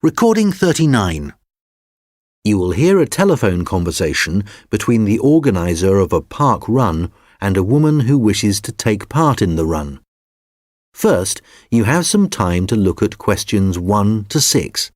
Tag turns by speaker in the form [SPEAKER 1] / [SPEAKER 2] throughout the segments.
[SPEAKER 1] Recording 39. You will hear a telephone conversation between the organiser of a park run and a woman who wishes to take part in the run. First, you have some time to look at questions 1 to 6.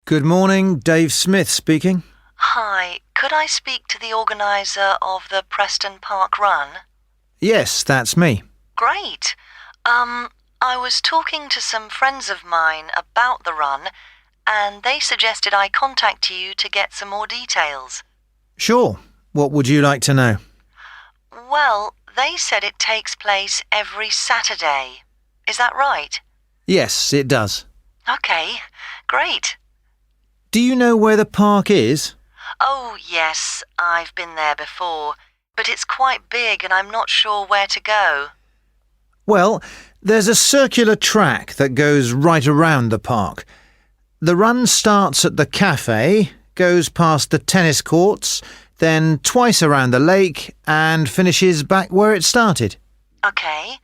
[SPEAKER 2] Good morning, Dave Smith speaking.
[SPEAKER 3] Hi, could I speak to the organiser of the Preston Park Run?
[SPEAKER 2] Yes, that's me.
[SPEAKER 3] Great. I was talking to some friends of mine about the run, and they suggested I contact you to get some more details.
[SPEAKER 2] Sure. What would you like to know?
[SPEAKER 3] Well, they said it takes place every Saturday. Is that right?
[SPEAKER 2] Yes, it does.
[SPEAKER 3] Okay, great.
[SPEAKER 2] Do you know where the park is?
[SPEAKER 3] Oh, yes, I've been there before, but it's quite big and I'm not sure where to go.
[SPEAKER 2] Well, there's a circular track that goes right around the park. The run starts at the cafe, goes past the tennis courts, then twice around the lake and finishes back where it started.
[SPEAKER 3] Okay,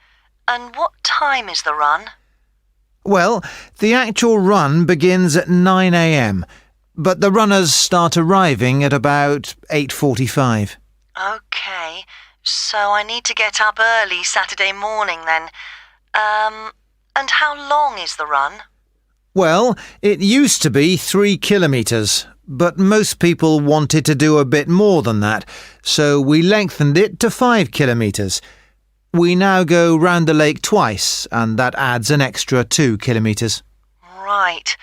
[SPEAKER 3] and what time is the run?
[SPEAKER 2] Well, the actual run begins at 9 a.m, but the runners start arriving at about 8:45.
[SPEAKER 3] Okay, so I need to get up early Saturday morning then. And how long is the run?
[SPEAKER 2] Well, it used to be 3 kilometres, but most people wanted to do a bit more than that, so we lengthened it to 5 kilometres. We now go round the lake twice, and that adds an extra 2 kilometres.
[SPEAKER 3] Right.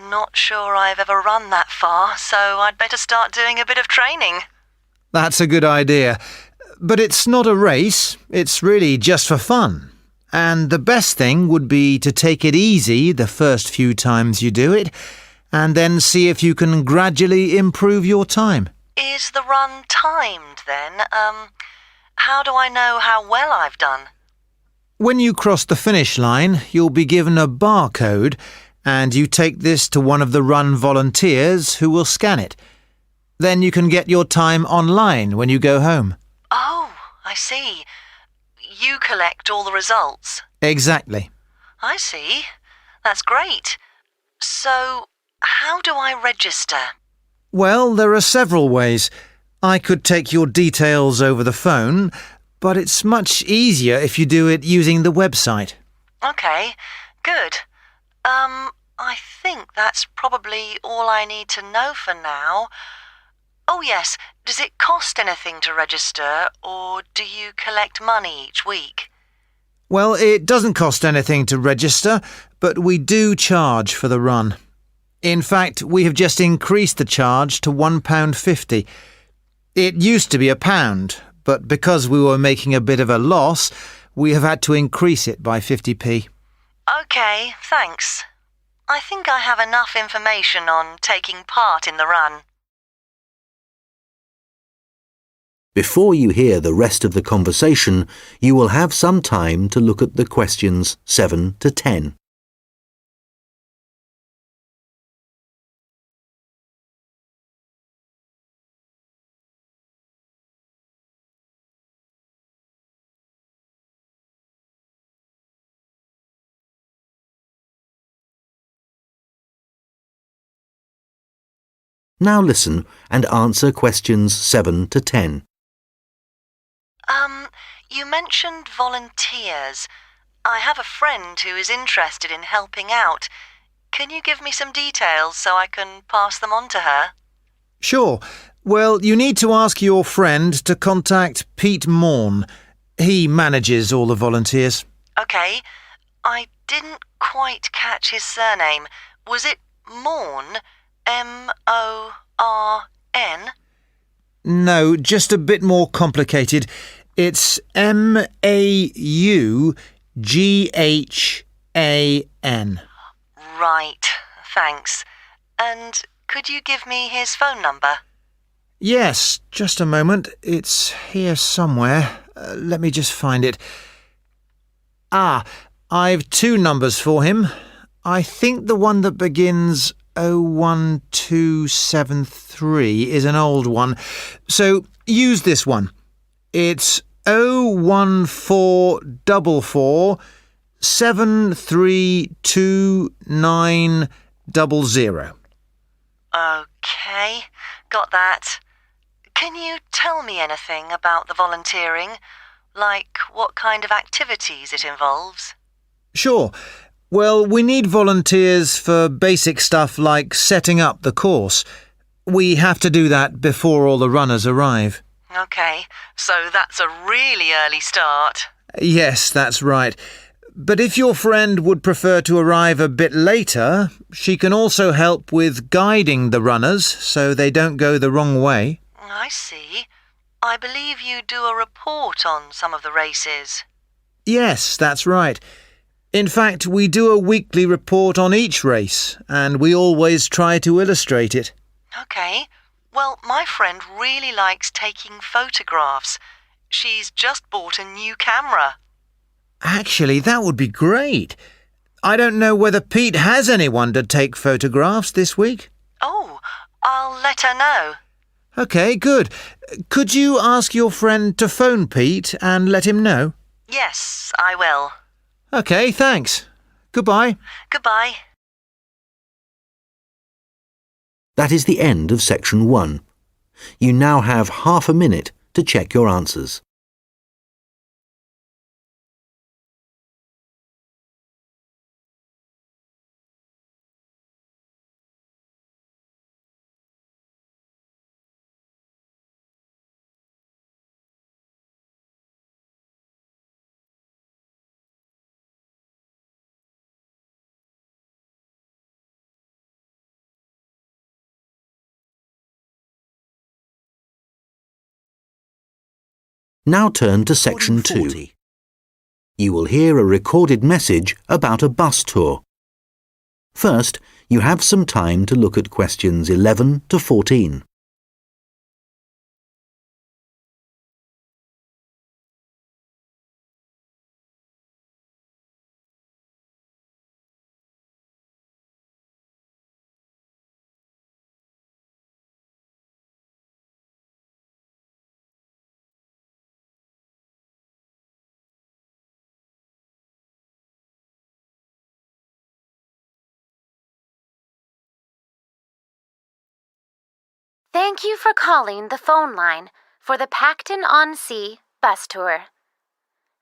[SPEAKER 3] Not sure I've ever run that far, so I'd better start doing a bit of training.
[SPEAKER 2] That's a good idea. But it's not a race, it's really just for fun. And the best thing would be to take it easy the first few times you do it, and then see if you can gradually improve your time.
[SPEAKER 3] Is the run timed then? How do I know how well I've done?
[SPEAKER 2] When you cross the finish line, you'll be given a barcode, and you take this to one of the run volunteers who will scan it. Then you can get your time online when you go home.
[SPEAKER 3] Oh, I see. You collect all the results.
[SPEAKER 2] Exactly.
[SPEAKER 3] I see. That's great. So, how do I register?
[SPEAKER 2] Well, there are several ways. I could take your details over the phone, but it's much easier if you do it using the website.
[SPEAKER 3] Okay, good. I think that's probably all I need to know for now. Oh yes, does it cost anything to register, or do you collect money each week?
[SPEAKER 2] Well, it doesn't cost anything to register, but we do charge for the run. In fact, we have just increased the charge to £1.50. It used to be £1, but because we were making a bit of a loss, we have had to increase it by 50p.
[SPEAKER 3] Okay, thanks. I think I have enough information on taking part in the run.
[SPEAKER 1] Before you hear the rest of the conversation, you will have some time to look at the questions 7 to 10. Now listen and answer questions 7 to 10.
[SPEAKER 3] You mentioned volunteers. I have a friend who is interested in helping out. Can you give me some details so I can pass them on to her?
[SPEAKER 2] Sure. Well, you need to ask your friend to contact Pete Morn. He manages all the volunteers.
[SPEAKER 3] Okay. I didn't quite catch his surname. Was it Morn? M-O-R-N?
[SPEAKER 2] No, just a bit more complicated. It's M-A-U-G-H-A-N.
[SPEAKER 3] Right, thanks. And could you give me his phone number?
[SPEAKER 2] Yes, just a moment. It's here somewhere. Let me just find it. I've two numbers for him. I think the one that begins 01273 is an old one. So use this one. It's 01444 73290.
[SPEAKER 3] Okay, got that. Can you tell me anything about the volunteering? Like what kind of activities it involves?
[SPEAKER 2] Sure. Well, we need volunteers for basic stuff like setting up the course. We have to do that before all the runners arrive.
[SPEAKER 3] Okay, so that's a really early start.
[SPEAKER 2] Yes, that's right. But if your friend would prefer to arrive a bit later, she can also help with guiding the runners so they don't go the wrong way.
[SPEAKER 3] I see. I believe you do a report on some of the races.
[SPEAKER 2] Yes, that's right. In fact, we do a weekly report on each race, and we always try to illustrate it.
[SPEAKER 3] Okay. Well, my friend really likes taking photographs. She's just bought a new camera.
[SPEAKER 2] Actually, that would be great. I don't know whether Pete has anyone to take photographs this week.
[SPEAKER 3] Oh, I'll let her know.
[SPEAKER 2] OK, good. Could you ask your friend to phone Pete and let him know?
[SPEAKER 3] Yes, I will.
[SPEAKER 2] OK, thanks. Goodbye.
[SPEAKER 3] Goodbye.
[SPEAKER 1] That is the end of section 1. You now have half a minute to check your answers. Now turn to section 2. You will hear a recorded message about a bus tour. First, you have some time to look at questions 11 to 14.
[SPEAKER 4] Thank you for calling the phone line for the Pacton-on-Sea bus tour.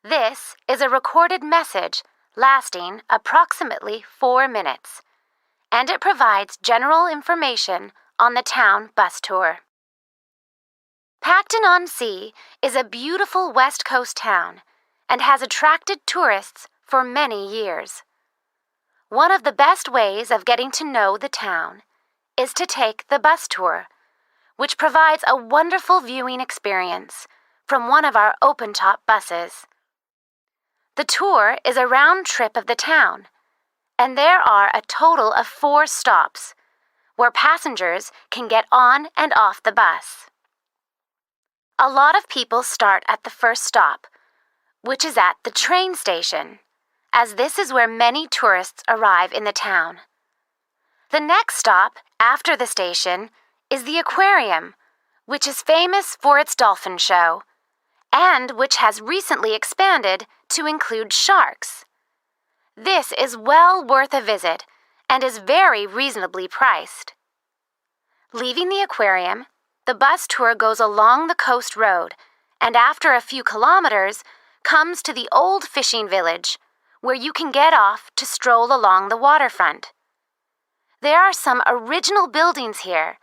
[SPEAKER 4] This is a recorded message lasting approximately 4 minutes, and it provides general information on the town bus tour. Pacton-on-Sea is a beautiful West Coast town and has attracted tourists for many years. One of the best ways of getting to know the town is to take the bus tour, which provides a wonderful viewing experience from one of our open-top buses. The tour is a round trip of the town, and there are a total of 4 stops where passengers can get on and off the bus. A lot of people start at the first stop, which is at the train station, as this is where many tourists arrive in the town. The next stop after the station is the aquarium, which is famous for its dolphin show, and which has recently expanded to include sharks. This is well worth a visit and is very reasonably priced. Leaving the aquarium, the bus tour goes along the coast road and after a few kilometers comes to the old fishing village, where you can get off to stroll along the waterfront. There are some original buildings here,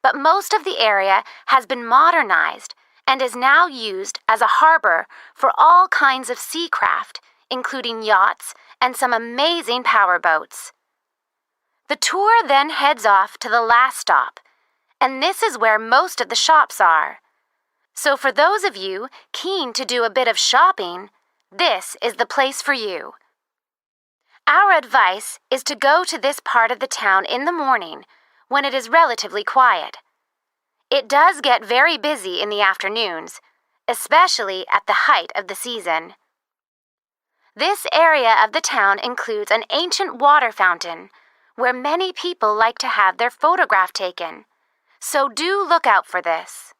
[SPEAKER 4] but most of the area has been modernized and is now used as a harbor for all kinds of sea craft, including yachts and some amazing powerboats. The tour then heads off to the last stop, and this is where most of the shops are. So for those of you keen to do a bit of shopping, this is the place for you. Our advice is to go to this part of the town in the morning when it is relatively quiet. It does get very busy in the afternoons, especially at the height of the season. This area of the town includes an ancient water fountain where many people like to have their photograph taken, so do look out for this.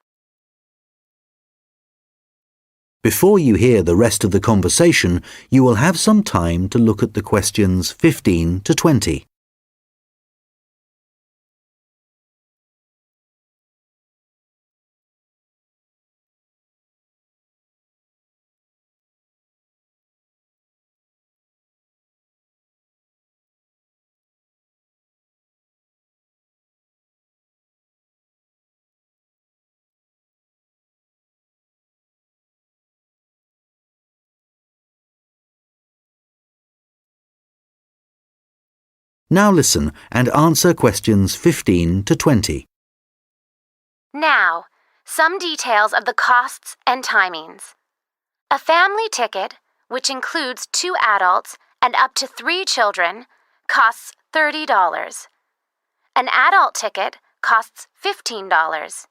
[SPEAKER 1] Before you hear the rest of the conversation, you will have some time to look at the questions 15 to 20. Now listen and answer questions 15 to 20.
[SPEAKER 4] Now, some details of the costs and timings. A family ticket, which includes 2 adults and up to 3 children, costs $30. An adult ticket costs $15.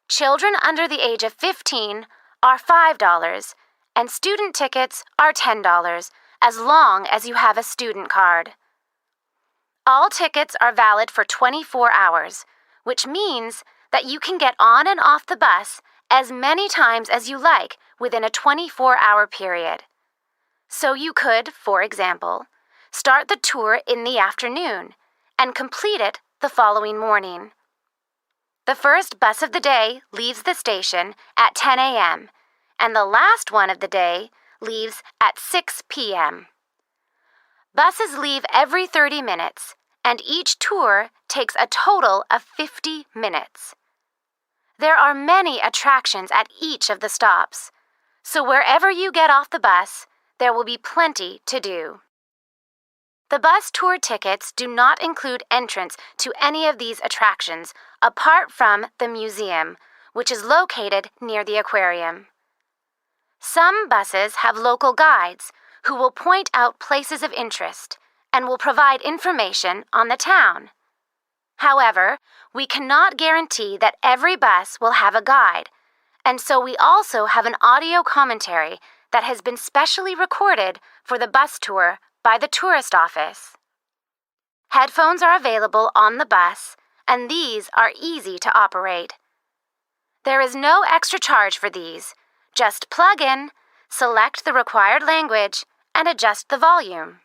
[SPEAKER 4] Children under the age of 15 are $5, and student tickets are $10, as long as you have a student card. All tickets are valid for 24 hours, which means that you can get on and off the bus as many times as you like within a 24-hour period. So you could, for example, start the tour in the afternoon and complete it the following morning. The first bus of the day leaves the station at 10 a.m., and the last one of the day leaves at 6 p.m. Buses leave every 30 minutes, and each tour takes a total of 50 minutes. There are many attractions at each of the stops, so wherever you get off the bus, there will be plenty to do. The bus tour tickets do not include entrance to any of these attractions apart from the museum, which is located near the aquarium. Some buses have local guides who will point out places of interest and will provide information on the town. However, we cannot guarantee that every bus will have a guide, and so we also have an audio commentary that has been specially recorded for the bus tour by the tourist office. Headphones are available on the bus, and these are easy to operate. There is no extra charge for these. Just plug in, select the required language, and adjust the volume.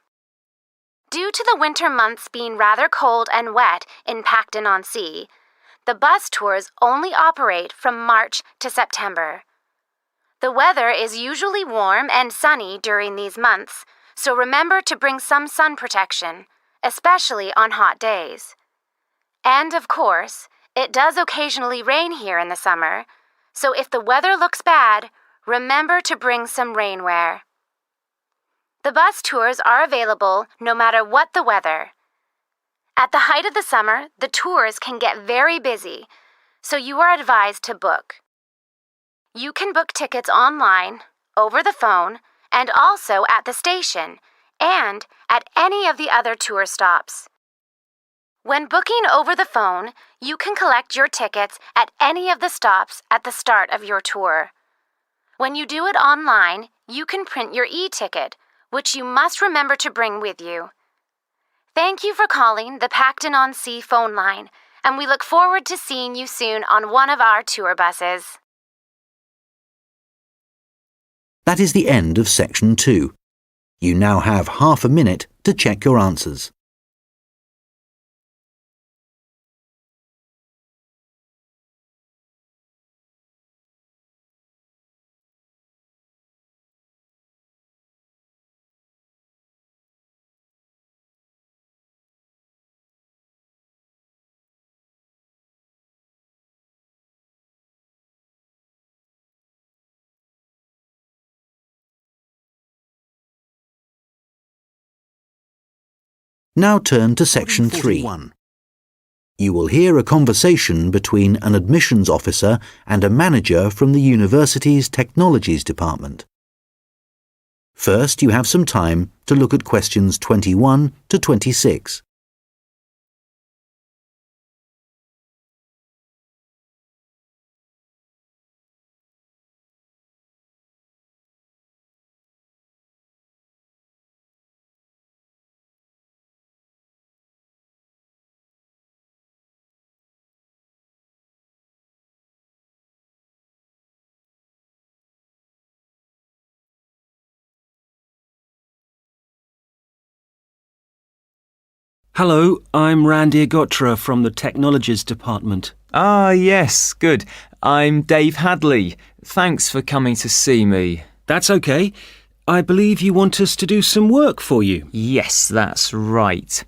[SPEAKER 4] Due to the winter months being rather cold and wet in Pacton-on-Sea, the bus tours only operate from March to September. The weather is usually warm and sunny during these months, so remember to bring some sun protection, especially on hot days. And of course, it does occasionally rain here in the summer, so if the weather looks bad, remember to bring some rainwear. The bus tours are available no matter what the weather. At the height of the summer, the tours can get very busy, so you are advised to book. You can book tickets online, over the phone, and also at the station, and at any of the other tour stops. When booking over the phone, you can collect your tickets at any of the stops at the start of your tour. When you do it online, you can print your e-ticket, which you must remember to bring with you. Thank you for calling the Pacton-on-Sea phone line, and we look forward to seeing you soon on one of our tour buses.
[SPEAKER 1] That is the end of section 2. You now have half a minute to check your answers. Now turn to section 3. You will hear a conversation between an admissions officer and a manager from the university's technologies department. First, you have some time to look at questions 21 to 26.
[SPEAKER 5] Hello, I'm Randy Agotra from the Technologies Department.
[SPEAKER 6] Ah, yes, good. I'm Dave Hadley. Thanks for coming to see me.
[SPEAKER 5] That's okay. I believe you want us to do some work for you.
[SPEAKER 6] Yes, that's right.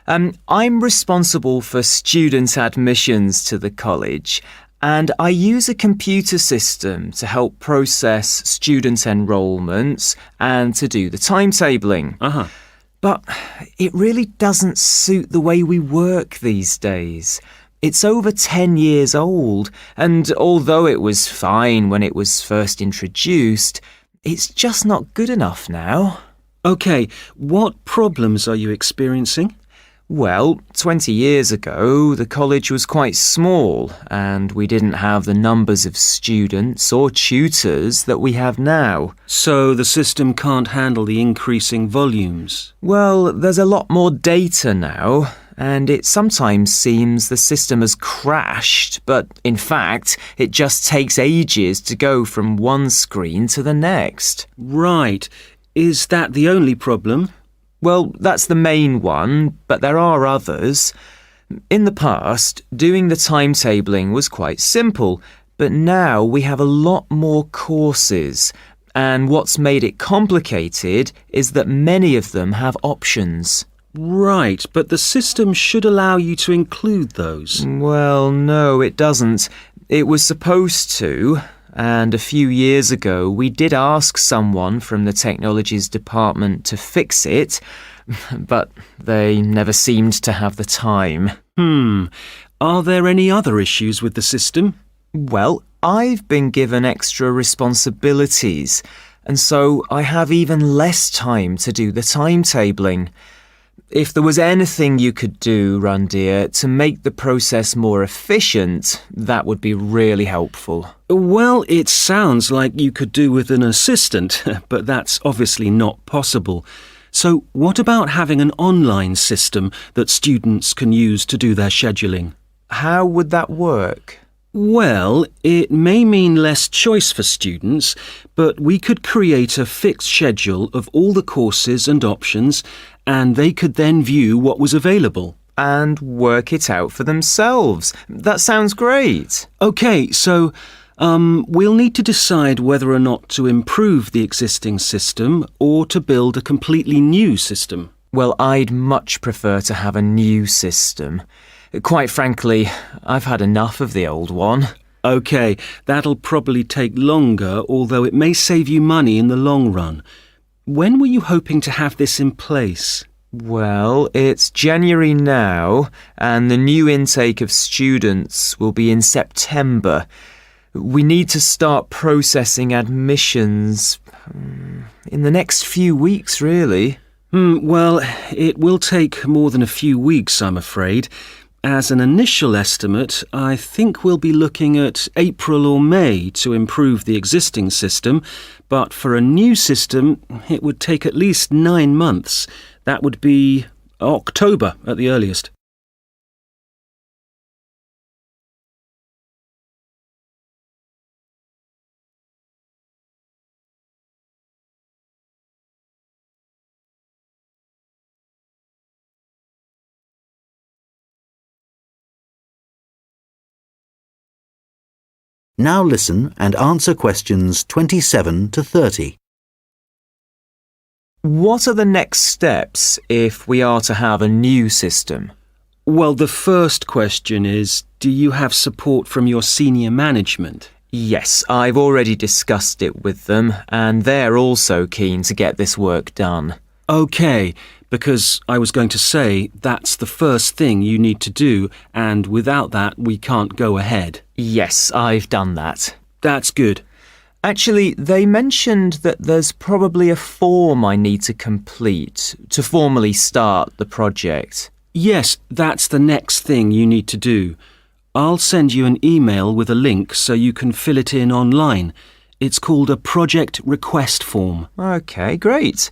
[SPEAKER 6] I'm responsible for student admissions to the college, and I use a computer system to help process student enrolments and to do the timetabling. But it really doesn't suit the way we work these days. It's over 10 years old, and although it was fine when it was first introduced, it's just not good enough now.
[SPEAKER 5] Okay, what problems are you experiencing?
[SPEAKER 6] Well, 20 years ago, the college was quite small, and we didn't have the numbers of students or tutors that we have now.
[SPEAKER 5] So the system can't handle the increasing volumes?
[SPEAKER 6] Well, there's a lot more data now, and it sometimes seems the system has crashed, but in fact, it just takes ages to go from one screen to the next.
[SPEAKER 5] Right. Is that the only problem?
[SPEAKER 6] Well, that's the main one, but there are others. In the past, doing the timetabling was quite simple, but now we have a lot more courses, and what's made it complicated is that many of them have options.
[SPEAKER 5] Right, but the system should allow you to include those.
[SPEAKER 6] Well, no, it doesn't. It was supposed to, and a few years ago we did ask someone from the Technologies Department to fix it, but they never seemed to have the time.
[SPEAKER 5] Are there any other issues with the system?
[SPEAKER 6] Well, I've been given extra responsibilities, and so I have even less time to do the timetabling. If there was anything you could do, Randir, to make the process more efficient, that would be really helpful.
[SPEAKER 5] Well, it sounds like you could do with an assistant, but that's obviously not possible. So what about having an online system that students can use to do their scheduling?
[SPEAKER 6] How would that work?
[SPEAKER 5] Well, it may mean less choice for students, but we could create a fixed schedule of all the courses and options, and they could then view what was available.
[SPEAKER 6] And work it out for themselves. That sounds great.
[SPEAKER 5] OK, so we'll need to decide whether or not to improve the existing system or to build a completely new system.
[SPEAKER 6] Well, I'd much prefer to have a new system. Quite frankly, I've had enough of the old one.
[SPEAKER 5] OK, that'll probably take longer, although it may save you money in the long run. When were you hoping to have this in place?
[SPEAKER 6] Well, it's January now, and the new intake of students will be in September. We need to start processing admissions in the next few weeks, really.
[SPEAKER 5] Well, it will take more than a few weeks, I'm afraid. As an initial estimate, I think we'll be looking at April or May to improve the existing system, but for a new system, it would take at least 9 months. That would be October at the earliest.
[SPEAKER 1] Now listen and answer questions 27 to 30.
[SPEAKER 6] What are the next steps if we are to have a new system?
[SPEAKER 5] Well, the first question is, do you have support from your senior management?
[SPEAKER 6] Yes, I've already discussed it with them, and they're also keen to get this work done.
[SPEAKER 5] OK, because I was going to say that's the first thing you need to do, and without that we can't go ahead.
[SPEAKER 6] Yes, I've done that.
[SPEAKER 5] That's good.
[SPEAKER 6] Actually, they mentioned that there's probably a form I need to complete to formally start the project.
[SPEAKER 5] Yes, that's the next thing you need to do. I'll send you an email with a link so you can fill it in online. It's called a project request form.
[SPEAKER 6] OK, great.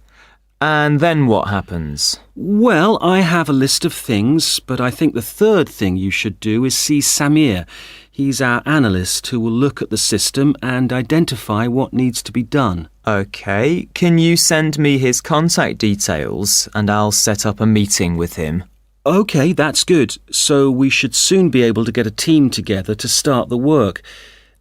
[SPEAKER 6] And then what happens?
[SPEAKER 5] Well, I have a list of things, but I think the third thing you should do is see Samir. He's our analyst who will look at the system and identify what needs to be done.
[SPEAKER 6] OK, can you send me his contact details and I'll set up a meeting with him?
[SPEAKER 5] OK, that's good. So we should soon be able to get a team together to start the work.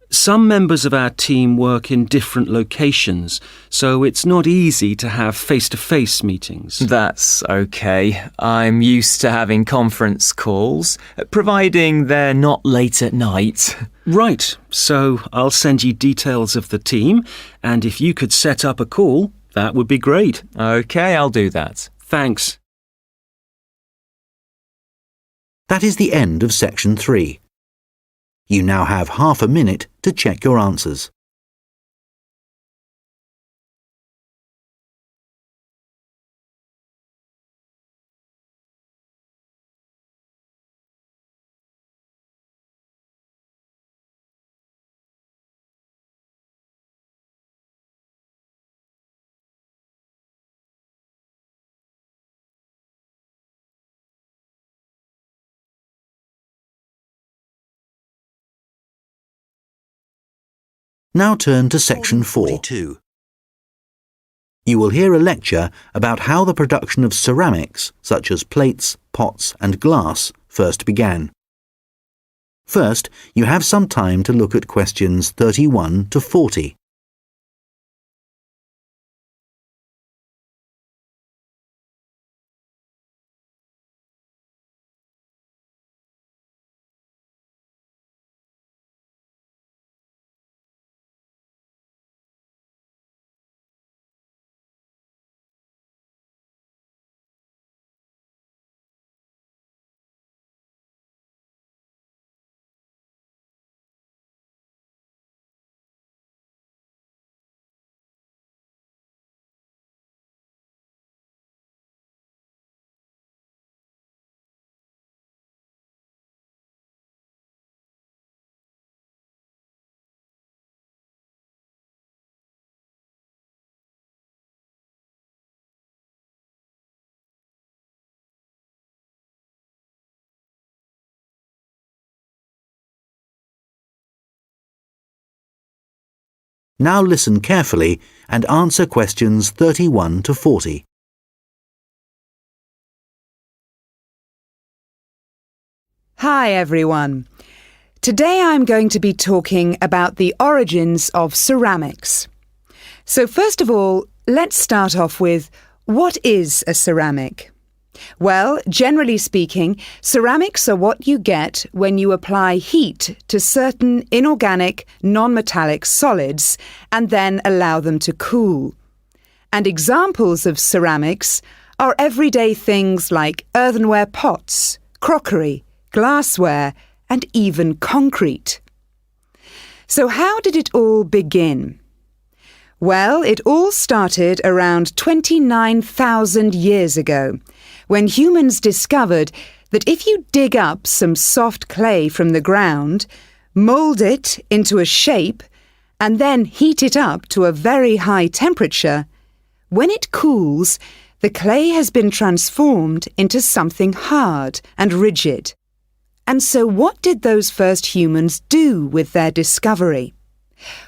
[SPEAKER 5] Some members of our team work in different locations, so it's not easy to have face-to-face meetings.
[SPEAKER 6] That's okay. I'm used to having conference calls, providing they're not late at night.
[SPEAKER 5] Right, so I'll send you details of the team, and if you could set up a call, that would be great.
[SPEAKER 6] OK, I'll do that.
[SPEAKER 5] Thanks.
[SPEAKER 1] That is the end of section 3. You now have half a minute to check your answers. Now turn to section 4. You will hear a lecture about how the production of ceramics, such as plates, pots and glass, first began. First, you have some time to look at questions 31 to 40. Now listen carefully and answer questions 31 to 40.
[SPEAKER 7] Hi everyone. Today I'm going to be talking about the origins of ceramics. So first of all, let's start off with, what is a ceramic? Well, generally speaking, ceramics are what you get when you apply heat to certain inorganic, non-metallic solids and then allow them to cool. And examples of ceramics are everyday things like earthenware pots, crockery, glassware, and even concrete. So how did it all begin? Well, it all started around 29,000 years ago, when humans discovered that if you dig up some soft clay from the ground, mould it into a shape, and then heat it up to a very high temperature, when it cools, the clay has been transformed into something hard and rigid. And so what did those first humans do with their discovery?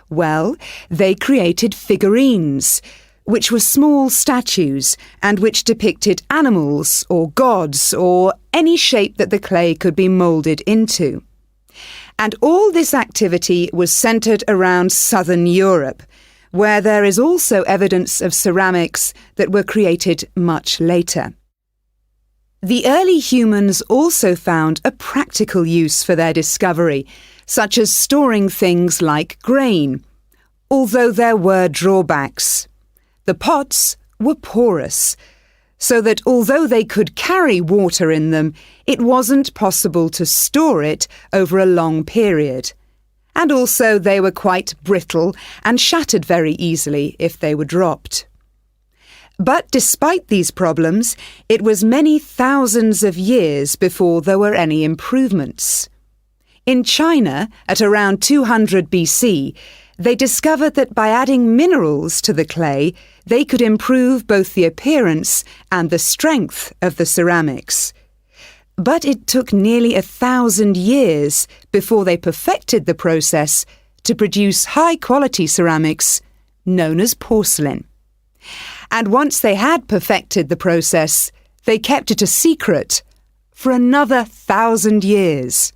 [SPEAKER 7] Well, they created figurines, which were small statues and which depicted animals or gods or any shape that the clay could be moulded into. And all this activity was centred around southern Europe, where there is also evidence of ceramics that were created much later. The early humans also found a practical use for their discovery, such as storing things like grain, although there were drawbacks. The pots were porous, so that although they could carry water in them, it wasn't possible to store it over a long period. And also they were quite brittle and shattered very easily if they were dropped. But despite these problems, it was many thousands of years before there were any improvements. In China, at around 200 BC, they discovered that by adding minerals to the clay, they could improve both the appearance and the strength of the ceramics. But it took nearly 1,000 years before they perfected the process to produce high-quality ceramics known as porcelain. And once they had perfected the process, they kept it a secret for another 1,000 years.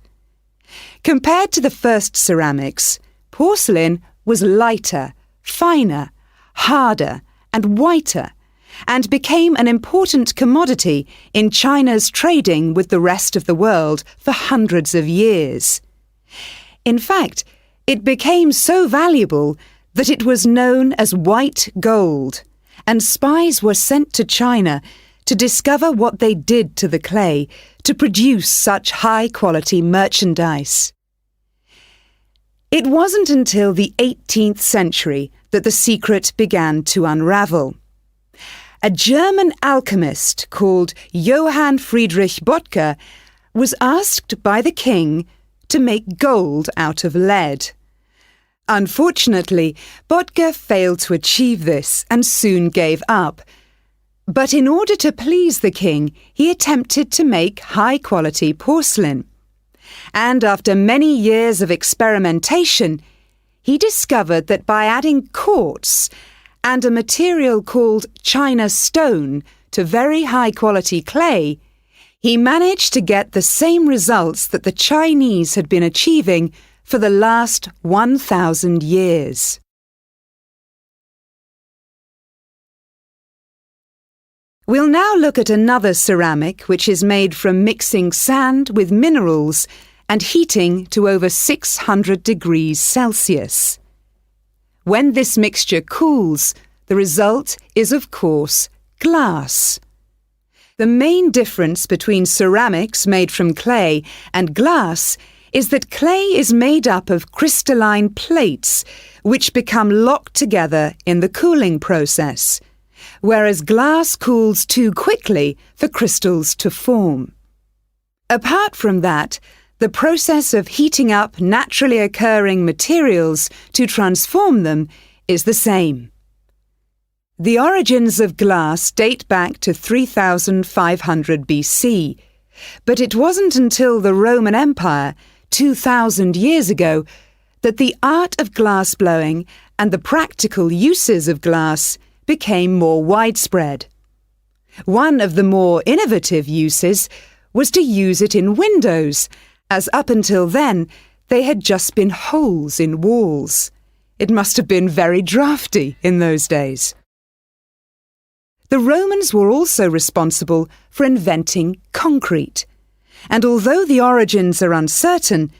[SPEAKER 7] Compared to the first ceramics, porcelain was lighter, finer, harder, and whiter, and became an important commodity in China's trading with the rest of the world for hundreds of years. In fact, it became so valuable that it was known as white gold, and spies were sent to China to discover what they did to the clay to produce such high-quality merchandise. It wasn't until the 18th century that the secret began to unravel. A German alchemist called Johann Friedrich Böttger was asked by the king to make gold out of lead. Unfortunately, Böttger failed to achieve this and soon gave up. But in order to please the king, he attempted to make high-quality porcelain. And after many years of experimentation, he discovered that by adding quartz and a material called China stone to very high-quality clay, he managed to get the same results that the Chinese had been achieving for the last 1,000 years. We'll now look at another ceramic which is made from mixing sand with minerals and heating to over 600 degrees Celsius. When this mixture cools, the result is, of course, glass. The main difference between ceramics made from clay and glass is that clay is made up of crystalline plates which become locked together in the cooling process, whereas glass cools too quickly for crystals to form. Apart from that, the process of heating up naturally occurring materials to transform them is the same. The origins of glass date back to 3,500 BC, but it wasn't until the Roman Empire, 2,000 years ago, that the art of glass blowing and the practical uses of glass became more widespread. One of the more innovative uses was to use it in windows, as up until then they had just been holes in walls. It must have been very drafty in those days. The Romans were also responsible for inventing concrete, and although the origins are uncertain,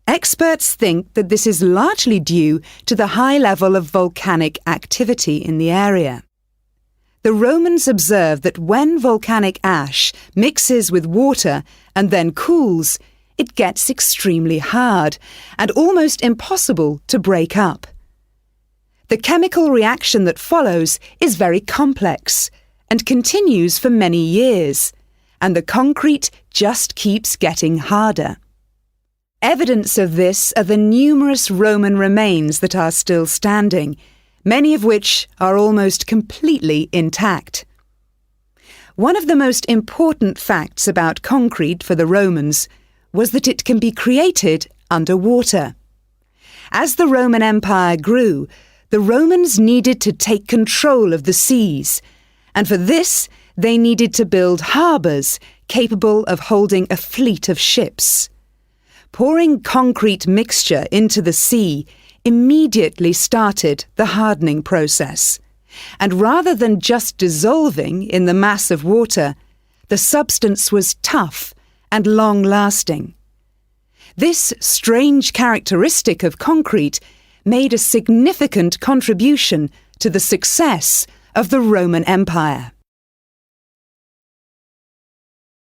[SPEAKER 7] experts think that this is largely due to the high level of volcanic activity in the area. The Romans observed that when volcanic ash mixes with water and then cools, it gets extremely hard and almost impossible to break up. The chemical reaction that follows is very complex and continues for many years, and the concrete just keeps getting harder. Evidence of this are the numerous Roman remains that are still standing, many of which are almost completely intact. One of the most important facts about concrete for the Romans was that it can be created underwater. As the Roman Empire grew, the Romans needed to take control of the seas, and for this they needed to build harbours capable of holding a fleet of ships. Pouring concrete mixture into the sea immediately started the hardening process, and rather than just dissolving in the mass of water, the substance was tough and long-lasting. This strange characteristic of concrete made a significant contribution to the success of the Roman Empire.